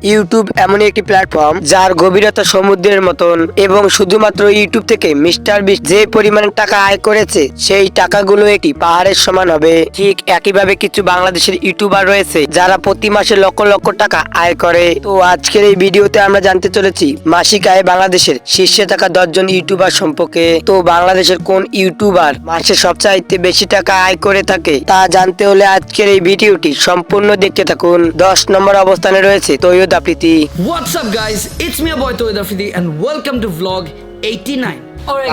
YouTube এমনই একটি platform যার গভীরতা সমুদ্রের মতন এবং শুধুমাত্র ইউটিউব থেকে মিস্টার বিস্ট যে পরিমাণে টাকা আয় করেছে সেই টাকাগুলো একটি পাহাড়ের সমান হবে। ঠিক একইভাবে কিছু বাংলাদেশের ইউটিউবার রয়েছে যারা প্রতি মাসে লক্ষ লক্ষ টাকা আয় করে। তো আজকের এই ভিডিওতে আমরা জানতে চলেছি মাসিক আয় বাংলাদেশের শীর্ষে থাকা 10 জন ইউটিউবার সম্পর্কে। তো বাংলাদেশের কোন ইউটিউবার মাসে সবচাইতে বেশি টাকা আয় করে থাকে তা জানতে হলে আজকের এই ভিডিওটি সম্পূর্ণ দেখতে থাকুন। 10 নম্বর অবস্থানে রয়েছে তৈয়দ Afridi. What's up guys, it's me your boy Toyed Afridi and welcome to vlog 89.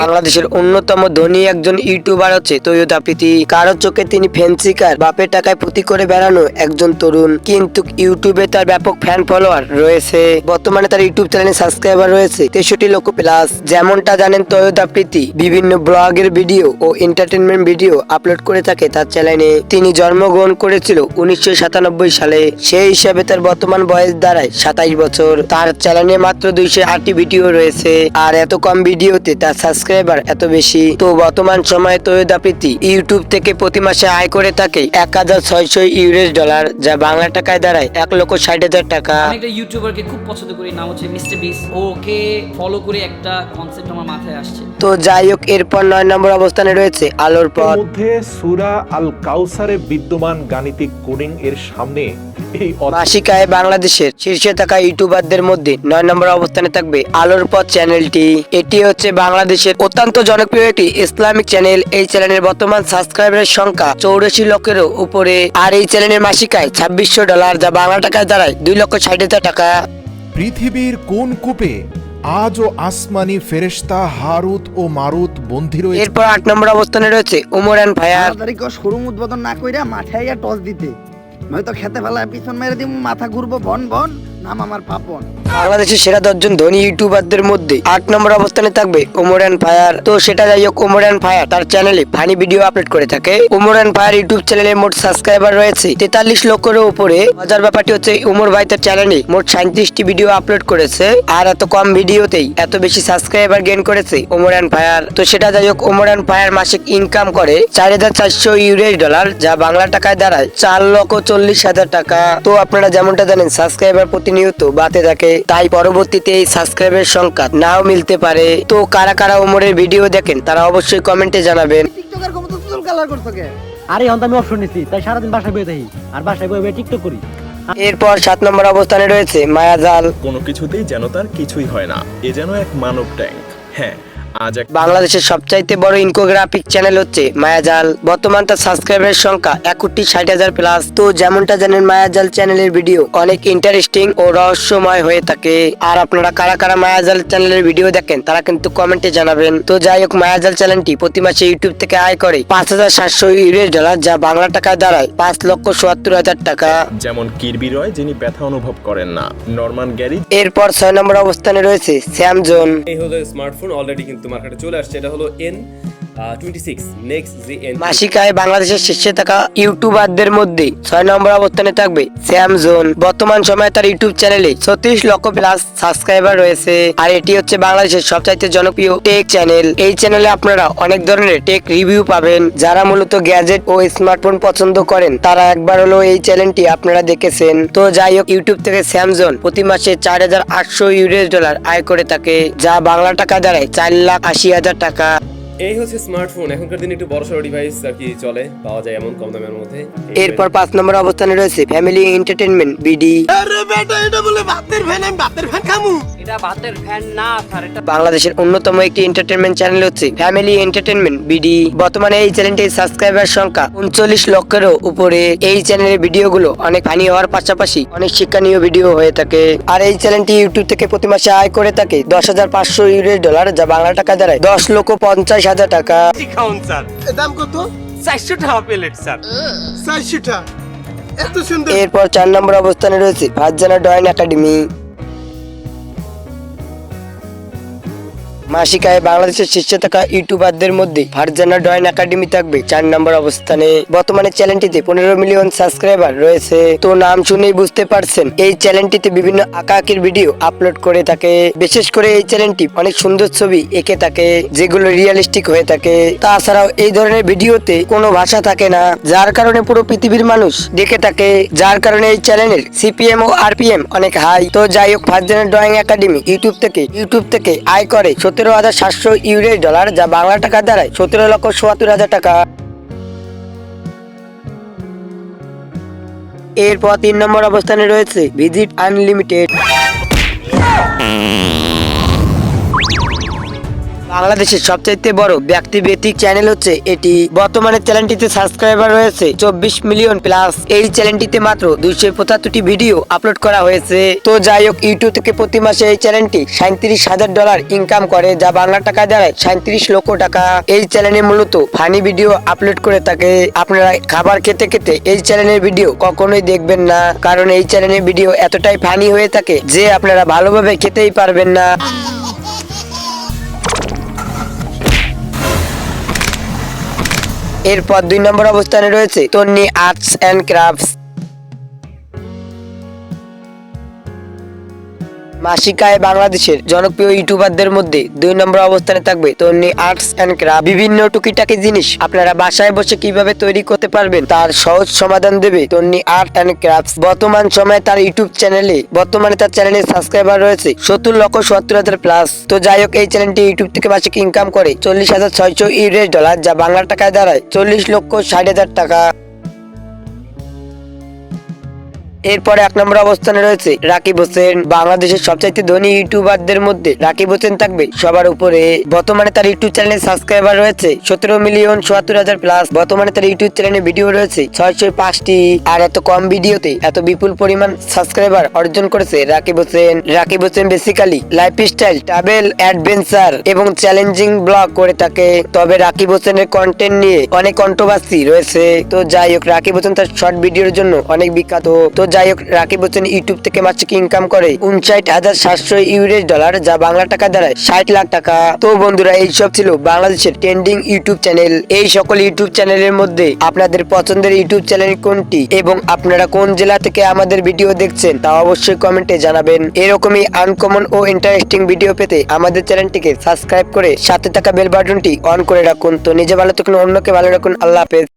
বাংলাদেশের অন্যতম ধনী একজন ইউটিউবার হচ্ছে তৈয়দ আফ্রিদি। কারো চোখে তিনি ফ্যান্সিকার বাপের টাকায় প্রতি করে বেড়ানো একজন তরুণ, কিন্তু ইউটিউবে তার ব্যাপক ফ্যান ফলোয়ার রয়েছে। বর্তমানে তার ইউটিউব চ্যানেলে সাবস্ক্রাইবার রয়েছে 63 লক্ষ প্লাস। যেমনটা জানেন তৈয়দ আফ্রিদি বিভিন্ন ব্লগের ভিডিও ও এন্টারটেনমেন্ট ভিডিও আপলোড করে থাকে তার চ্যানেলে। তিনি জন্মগ্রহণ করেছিল 1997 সালে। সেই হিসাবে তার বর্তমান বয়স দাঁড়ায় 27 বছর। তার চ্যানেলে মাত্র 208টি ভিডিও রয়েছে, আর এত কম ভিডিওতে তার সাবস্ক্রাইবার এত বেশি। তো বর্তমান সময়ে তৈয়দ আফ্রিদি ইউটিউব থেকে প্রতি মাসে আয় করে থাকে $1600, যা বাংলা টাকায় দাঁড়ায় 1,60,000 টাকা। আমি একটা ইউটিউবারকে খুব পছন্দ করি, নাম হচ্ছে মিস্টার বিস। ওকে ফলো করে একটা কনসেপ্ট আমার মাথায় আসছে। তো যাই হোক, এরপর 9 নম্বর অবস্থানে রয়েছে আলোর পথ। এর মধ্যে সূরা আল কাউসারে বিদ্যমান গাণিতিক কোডিং এর সামনে এই মাসিক আয় বাংলাদেশের শীর্ষে থাকা ইউটিউবারদের মধ্যে 9 নম্বর অবস্থানে থাকবে আলোর পথ চ্যানেলটি। এটি হচ্ছে বাংলাদেশের অত্যন্ত জনপ্রিয় একটি ইসলামিক চ্যানেল। এই চ্যানেলের বর্তমান সাবস্ক্রাইবারের সংখ্যা 84 লক্ষের উপরে, আর এই চ্যানেলের মাসিক আয় $2600, যা বাংলা টাকায় দাঁড়ায় 2,60,000 টাকা। পৃথিবীর কোন কূপে আজও আসমানি ফেরেশতা হারুত ও মারুত বন্দী রয়েছে? এরপর 8 নম্বর অবস্থানে রয়েছে ওমর এন্ড ফায়ার। তারিখে শোরুম উদ্বোধন না কইরা মাঠে আইয়া টস দিতে, নয়তো খেতে ফেলায় পিছন মেরে দিব, মাথা ঘুরবো, বন বন, নাম আমার পাপন। বাংলাদেশের সেরা 10 জন ধনী ইউটিউবারদের মধ্যে 8 নম্বর অবস্থানে থাকবে ওমর এন্ড ফায়ার। তো সেটা যাই হোক, ওমর এন্ড ফায়ার তার চ্যানেলে ফানি ভিডিও আপলোড করে থাকে। ওমর এন্ড ফায়ার ইউটিউব চ্যানেলে মোট সাবস্ক্রাইবার রয়েছে 43 লক্ষের উপরে। মজার ব্যাপারটি হচ্ছে ওমর ভাই তার চ্যানেলে মোট 37টি ভিডিও আপলোড করেছে, আর এত কম ভিডিওতেই এত বেশি সাবস্ক্রাইবার গেইন করেছে ওমর এন্ড ফায়ার। তো সেটা যাই হোক, ওমর এন্ড ফায়ার মাসিক ইনকাম করে $4,400, যা বাংলা টাকায় দাঁড়ায় 4,40,000 টাকা। তো আপনারা যেমনটা জানেন সাবস্ক্রাইবার প্রতিনিয়ত বাড়তে থাকে, তাই পরবর্তীতে এই সাবস্ক্রাইবের সংখ্যা নাও মিলতে পারে। তো কারা কারা ওমরের ভিডিও দেখেন তারা অবশ্যই কমেন্টে জানাবেন। টিকটকের ক্ষমতা তুল কালার করছো কে? আরে এখন তো আমি অপশন নিচ্ছি, তাই সারাদিন বাসায় বসে থাকি আর বাসায় বসে টিকটক করি। এরপর 7 নম্বর অবস্থানে রয়েছে মায়াজাল। কোনো কিছুতেই যেন তার কিছুই হয় না, এ যেন এক মানব ট্যাঙ্ক। হ্যাঁ, আজ এক বাংলাদেশের সবচাইতে বড় ইনফোগ্রাফিক চ্যানেল হচ্ছে মায়াজাল। বর্তমান তার সাবস্ক্রাইবারের সংখ্যা 61,60,000 প্লাস। তো যেমনটা জানেন মায়াজাল চ্যানেলের ভিডিও অনেক ইন্টারেস্টিং ও রহস্যময় হয়ে থাকে। আর আপনারা কারা কারা মায়াজাল চ্যানেলের ভিডিও দেখেন তারা কিন্তু কমেন্টে জানাবেন। তো যাই হোক, মায়াজাল চ্যানেলটি প্রতি মাসে ইউটিউব থেকে আয় করে $5,700, যা বাংলা টাকায় দাঁড়ায় 5,77,000 টাকা। যেমন কিরবি রয়, যিনি ব্যথা অনুভব করেন না, নরমান গ্যারি। এরপর 6 নম্বর অবস্থানে রয়েছে স্যামজন। এই হলো স্মার্টফোন, অলরেডি কিন্তু মার্কেটে চলে আসছে। এটা হলো N26 নেক্সট GN। মাসিক আয় বাংলাদেশের শীর্ষে থাকা ইউটিউবারদের মধ্যে 6 নম্বর অবস্থানে থাকবে স্যামজন। বর্তমান সময়ে তার ইউটিউব চ্যানেলে 36 লক্ষ প্লাস সাবস্ক্রাইবার রয়েছে, আর এটি হচ্ছে বাংলাদেশের সবচাইতে জনপ্রিয় টেক চ্যানেল। এই চ্যানেলে আপনারা অনেক ধরনের টেক রিভিউ পাবেন। যারা মূলত গ্যাজেট ও স্মার্টফোন পছন্দ করেন তারা একবার হলো এই চ্যানেলটি আপনারা দেখেছেন। তো যাই হোক, ইউটিউব থেকে স্যামজন প্রতি মাসে $4,800 আয় করে থাকে, যা বাংলা টাকা দাঁড়ায় 4,80,000 টাকা। এই হচ্ছে স্মার্টফোন। এখনকার দিনে একটু বড়সড় ডিভাইস আর কি চলে, পাওয়া যায় এমন কম দামের মধ্যে। এরপর 5 নম্বর অবস্থানে রয়েছে ফ্যামিলি এন্টারটেইনমেন্ট বিডি। বাংলাদেশের অন্যতম একটি এন্টারটেইনমেন্ট চ্যানেল হচ্ছে ফ্যামিলি এন্টারটেইনমেন্ট বিডি। বর্তমানে এই চ্যানেলটির সাবস্ক্রাইবার সংখ্যা 39 লক্ষের উপরে। এই চ্যানেলের ভিডিওগুলো অনেক ফানি হওয়ার পাশাপাশি অনেক শিক্ষণীয় ভিডিও হয়ে থাকে, আর এই চ্যানেলটি ইউটিউব থেকে প্রতি মাসে আয় করে থাকে $10,500, যা বাংলা টাকা দাঁড়ায় 10,50,000 টাকা। এরপর 4 নম্বর অবস্থানে রয়েছে ফারজানা ড্রয়িং একাডেমি। মাসিক আয়ে বাংলাদেশের শীর্ষে থাকা ইউটিউবারদের মধ্যে ফারজানা ডয়েন একাডেমি থাকবে 4 নম্বর অবস্থানে। বর্তমানে চ্যানেলটিতে 15 মিলিয়ন সাবস্ক্রাইবার রয়েছে। তো নাম শুনেই বুঝতে পারছেন এই চ্যানেলটিতে বিভিন্ন আঁকাআঁকির ভিডিও আপলোড করে থাকে। বিশেষ করে এই চ্যানেলটি অনেক সুন্দর ছবি এঁকে থাকে, যেগুলো রিয়েলিস্টিক হয়ে থাকে। তাছাড়াও এই ধরনের ভিডিওতে কোনো ভাষা থাকে না, যার কারণে পুরো পৃথিবীর মানুষ দেখে থাকে, যার কারণে এই চ্যানেলের সিপিএম ও আরপিএম অনেক হাই। তো যাই হোক, ফারজানা ড্রয়িং একাডেমি ইউটিউব থেকে আয় করে $17,700, যা বাংলা টাকা দাঁড়ায় 17,77,000 টাকা। এরপর 3 নম্বর অবস্থানে রয়েছে ভিজিট আনলিমিটেড। বাংলাদেশের সবচাইতে বড় ব্যক্তিভিত্তিক চ্যানেল হচ্ছে এটি। বর্তমানে চ্যানেলটিতে সাবস্ক্রাইবার রয়েছে 24 মিলিয়ন প্লাস। এই চ্যানেলটিতে মাত্র 275টি ভিডিও আপলোড করা হয়েছে। তো যাই হোক, ইউটিউব থেকে প্রতি মাসে এই চ্যানেলটি $37,000 ইনকাম করে, যা বাংলা টাকা দাঁড়ায় 37 লক্ষ টাকা। এই চ্যানেলে মূলত ফানি ভিডিও আপলোড করে থাকে। আপনারা খাবার খেতে খেতে এই চ্যানেলের ভিডিও কখনোই দেখবেন না, কারণ এই চ্যানেলের ভিডিও এতটাই ফানি হয়ে থাকে যে আপনারা ভালোভাবে খেতেই পারবেন না। এরপর 2 নম্বর অবস্থানে রয়েছে তন্নি আর্টস অ্যান্ড ক্রাফটস। মাসিক আয়ে বাংলাদেশের জনপ্রিয় ইউটিউবারদের মধ্যে 2 নম্বর অবস্থানে থাকবে তন্নি আর্টস অ্যান্ড ক্রাফট। বিভিন্ন টুকিটাকি জিনিস আপনারা বাসায় বসে কিভাবে তৈরি করতে পারবেন তার সহজ সমাধান দেবে তন্নি আর্ট অ্যান্ড ক্রাফটস। বর্তমানে তার চ্যানেলে সাবস্ক্রাইবার রয়েছে 70,70,000 প্লাস। তো যাই হোক, এই চ্যানেলটি ইউটিউব থেকে মাসিক ইনকাম করে $40,600, যা বাংলা টাকায় দাঁড়ায় 40,60,000 টাকা। এরপরে 1 নম্বর অবস্থানে রয়েছে রাকিব হোসেন। বাংলাদেশের সবচাইতে ধনী ইউটিউবারদের মধ্যে রাকিব হোসেন থাকবে সবার উপরে। বর্তমানে তার ইউটিউব চ্যানেলে সাবস্ক্রাইবার রয়েছে 17,74,000 প্লাস। বর্তমানে তার ইউটিউব চ্যানেলে ভিডিও রয়েছে 605টি। আর এত কম ভিডিওতে এত বিপুল পরিমাণ সাবস্ক্রাইবার অর্জন করেছে Rakib Hossain. Rakib Hossain basically lifestyle, travel, adventure এবং চ্যালেঞ্জিং ব্লগ করে থাকে। তবে রাকিব হোসেনের কন্টেন্ট নিয়ে অনেক কন্ট্রোভার্সি রয়েছে। তো যাই হোক, রাকিব হোসেন তার শর্ট ভিডিওর জন্য অনেক বিখ্যাত। তো যাই হোক, রাকিব হোসেন ইউটিউব থেকে মাসিক ইনকাম করে $59,700, যা বাংলা টাকা দাঁড়ায় 60 লাখ টাকা। তো বন্ধুরা, এইসব ছিল বাংলাদেশের ট্রেন্ডিং ইউটিউব চ্যানেল। এই সকল ইউটিউব চ্যানেলের মধ্যে আপনাদের পছন্দের ইউটিউব চ্যানেল কোনটি এবং আপনারা কোন জেলা থেকে আমাদের ভিডিও দেখছেন তা অবশ্যই কমেন্টে জানাবেন। এরকমই আনকমন ও ইন্টারেস্টিং ভিডিও পেতে আমাদের চ্যানেলটিকে সাবস্ক্রাইব করে সাথে থাকা বেল বাটনটি অন করে রাখুন। তো নিজে ভালো থাকুন, অন্যকে ভালো রাখুন। আল্লাহ হাফেজ।